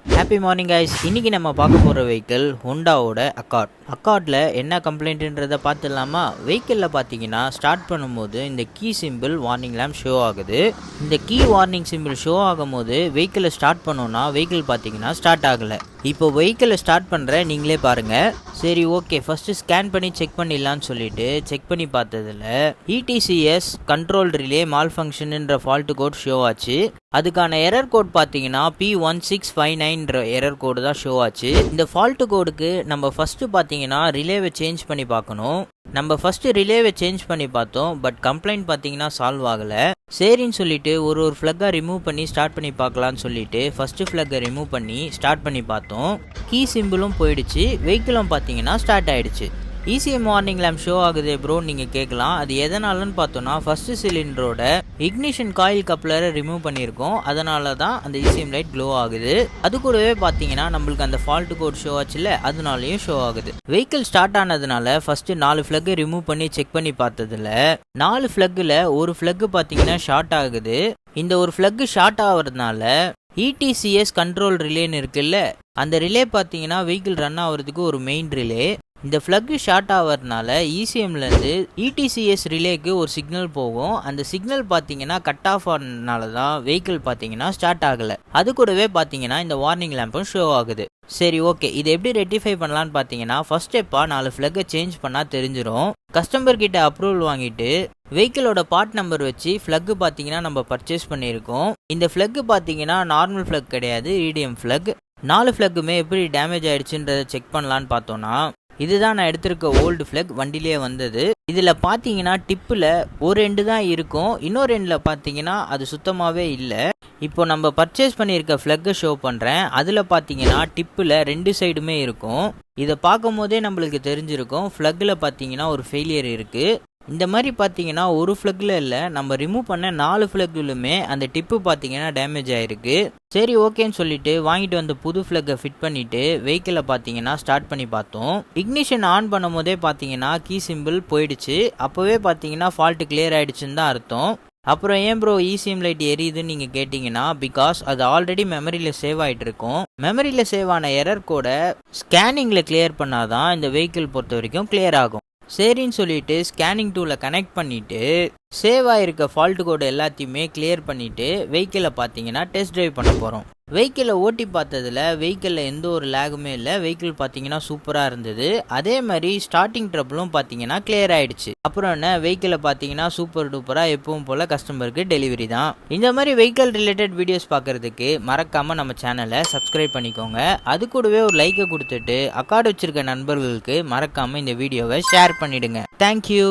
Happy morning guys. இன்னைக்கு நம்ம பார்க்க போகிற வெஹிக்கிள் ஹோண்டாவோட அக்கார்ட். அக்கார்டில் என்ன கம்ப்ளைண்ட்டுன்றதை பார்த்துடலாமா? வெஹிக்கிளில் பார்த்தீங்கன்னா ஸ்டார்ட் பண்ணும்போது இந்த key simple warning lamp show ஆகுது. இந்த கீ வார்னிங் சிம்பிள் ஷோ ஆகும்போது வெஹிக்கிளை ஸ்டார்ட் பண்ணோன்னா வெஹிக்கிள் பார்த்தீங்கன்னா ஸ்டார்ட் ஆகலை. இப்போ வெஹிக்கிளை ஸ்டார்ட் பண்ணுற நீங்களே பாருங்கள். சரி, ஓகே, ஃபஸ்ட்டு ஸ்கேன் பண்ணி செக் பண்ணிடலான்னு சொல்லிட்டு செக் பண்ணி பார்த்ததில் ETCS கண்ட்ரோல் ரிலே மால் ஃபங்க்ஷனுன்ற ஃபால்ட்டு கோட் ஷோ ஆச்சு. அதுக்கான எரர் கோட் பார்த்தீங்கன்னா P1659 எரர் கோடு தான் ஷோ ஆச்சு. இந்த ஃபால்ட்டு கோடுக்கு நம்ம ஃபஸ்ட்டு பார்த்தீங்கன்னா ரிலேவை சேஞ்ச் பண்ணி பார்க்கணும். நம்ம ஃபஸ்ட்டு ரிலேவை சேஞ்ச் பண்ணி பார்த்தோம், பட் கம்ப்ளைண்ட் பார்த்தீங்கன்னா சால்வ் ஆகலை. சரின்னு சொல்லிட்டு ஒரு ஃப்ளக்கை ரிமூவ் பண்ணி ஸ்டார்ட் பண்ணி பார்க்கலான்னு சொல்லிட்டு ஃபஸ்ட்டு ஃப்ளக்கை ரிமூவ் பண்ணி ஸ்டார்ட் பண்ணி பார்த்தோம். கீ சிம்பிளும் போயிடுச்சு, வெஹிக்கிளும் பார்த்தீங்கன்னா ஸ்டார்ட் ஆகிடுச்சு. ECM வார்னிங் லேம்ப் ஷோ ஆகுது ப்ரோ நீங்கள் கேட்கலாம். அது எதனாலன்னு பார்த்தோன்னா ஃபஸ்ட்டு சிலிண்டரோட இக்னிஷன் காயில் கப்ளரை ரிமூவ் பண்ணியிருக்கோம். அதனால தான் அந்த ECM லைட் க்ளோ ஆகுது. அது கூடவே பார்த்தீங்கன்னா நம்மளுக்கு அந்த ஃபால்ட் கோட் ஷோ ஆச்சுல்ல, அதனாலையும் ஷோ ஆகுது. வெஹிக்கிள் ஸ்டார்ட் ஆனதுனால ஃபஸ்ட்டு 4 ஃப்ளக்கை ரிமூவ் பண்ணி செக் பண்ணி பார்த்ததில் 4 ஃப்ளக்கில் ஒரு ஃப்ளக்கு பார்த்தீங்கன்னா ஷார்ட் ஆகுது. இந்த ஒரு ஃப்ளக்கு ஷார்ட் ஆகிறதுனால ETCS கண்ட்ரோல் ரிலேன்னு இருக்குல்ல, அந்த ரிலே பார்த்தீங்கன்னா வெஹிக்கிள் ரன் ஆகிறதுக்கு ஒரு மெயின் ரிலே. இந்த ஃப்ளக்கு ஷார்ட் ஆகிறதுனால ECMலேருந்து ETCS ரிலேக்கு ஒரு சிக்னல் போகும். அந்த சிக்னல் பார்த்தீங்கன்னா கட் ஆஃப் ஆனதுனால தான் வெஹிக்கிள் பார்த்தீங்கன்னா ஸ்டார்ட் ஆகலை. அது கூடவே பார்த்தீங்கன்னா இந்த வார்னிங் லேம்பும் ஷோ ஆகுது. சரி, ஓகே, இதை எப்படி ரெக்டிஃபை பண்ணலான்னு பார்த்தீங்கன்னா ஃபர்ஸ்ட் ஸ்டெப்பாக 4 ஃப்ளக்கை சேஞ்ச் பண்ணால் தெரிஞ்சிடும். கஸ்டமர் கிட்ட அப்ரூவல் வாங்கிட்டு வெஹிக்கிளோட பார்ட் நம்பர் வச்சு ஃப்ளக்கு பார்த்தீங்கன்னா நம்ம பர்ச்சேஸ் பண்ணியிருக்கோம். இந்த ஃப்ளக்கு பார்த்தீங்கன்னா நார்மல் ஃப்ளக் கிடையாது, EDM ஃப்ளக். 4 ஃப்ளக்குமே எப்படி டேமேஜ் ஆகிடுச்சுன்றதை செக் பண்ணலான்னு பார்த்தோன்னா இதுதான் நான் எடுத்திருக்க ஓல்டு ஃப்ளக், வண்டியிலே வந்தது. இதில் பார்த்தீங்கன்னா டிப்பில் ஒரு எண்டு தான் இருக்கும், இன்னொரு எண்டில் பார்த்தீங்கன்னா அது சுத்தமாகவே இல்லை. இப்போ நம்ம பர்ச்சேஸ் பண்ணியிருக்க ஃப்ளக்கை ஷோ பண்ணுறேன். அதில் பார்த்தீங்கன்னா டிப்பில் 2 சைடுமே இருக்கும். இதை பார்க்கும் போதே நம்மளுக்கு தெரிஞ்சிருக்கும் ஃப்ளக்கில் பார்த்தீங்கன்னா ஒரு ஃபெயிலியர் இருக்குது. இந்த மாதிரி பார்த்தீங்கன்னா ஒரு ஃப்ளக்கில் இல்லை, நம்ம ரிமூவ் பண்ண 4 ஃப்ளக்கிலுமே அந்த டிப்பு பார்த்தீங்கன்னா டேமேஜ் ஆகிருக்கு. சரி, ஓகேன்னு சொல்லிட்டு வாங்கிட்டு வந்த புது ஃப்ளக்கை ஃபிட் பண்ணிவிட்டு வெஹிக்கிளை பார்த்தீங்கன்னா ஸ்டார்ட் பண்ணி பார்த்தோம். இக்னிஷன் ஆன் பண்ணும் போதே பார்த்தீங்கன்னா கீ சிம்பிள் போயிடுச்சு. அப்போவே பார்த்தீங்கன்னா ஃபால்ட்டு கிளியர் ஆகிடுச்சுன்னு தான் அர்த்தம். அப்புறம் ஏன் ப்ரோ ECM லைட் எரியுதுன்னு நீங்கள் கேட்டிங்கன்னா, பிகாஸ் அது ஆல்ரெடி மெமரியில் சேவ் ஆகிட்டு இருக்கும். மெமரியில் சேவ் ஆன எரர் கோட ஸ்கேனிங்கில் கிளியர் பண்ணாதான் இந்த வெஹிக்கிள் பொறுத்த வரைக்கும் கிளியர் ஆகும். சரின்னு சொல்லிட்டு ஸ்கேனிங் டூலை கனெக்ட் பண்ணிவிட்டு சேவ் ஆகிருக்க ஃபால்ட் கோடு எல்லாத்தையுமே கிளியர் பண்ணிவிட்டு வெஹிக்கிளை பார்த்தீங்கன்னா டெஸ்ட் ட்ரைவ் பண்ண போகிறோம். வெஹிக்கிளை ஓட்டி பார்த்ததில் வெஹிக்கிளில் எந்த ஒரு லேகுமே இல்லை, வெஹிக்கிள் பார்த்தீங்கன்னா சூப்பராக இருந்தது. அதே மாதிரி ஸ்டார்டிங் ட்ரபிளும் பார்த்தீங்கன்னா கிளியர் ஆகிடுச்சு. அப்புறம் என்ன, வெஹிக்கிளை பார்த்தீங்கன்னா சூப்பர் டூப்பராக எப்பவும் போல் கஸ்டமருக்கு டெலிவரி தான். இந்த மாதிரி வெஹிக்கிள் ரிலேட்டட் வீடியோஸ் பார்க்குறதுக்கு மறக்காமல் நம்ம சேனலை சப்ஸ்கிரைப் பண்ணிக்கோங்க. அது கூடவே ஒரு லைக்கை கொடுத்துட்டு அக்கார்டு வச்சிருக்க நண்பர்களுக்கு மறக்காமல் இந்த வீடியோவை ஷேர் பண்ணிவிடுங்க. தேங்க்யூ.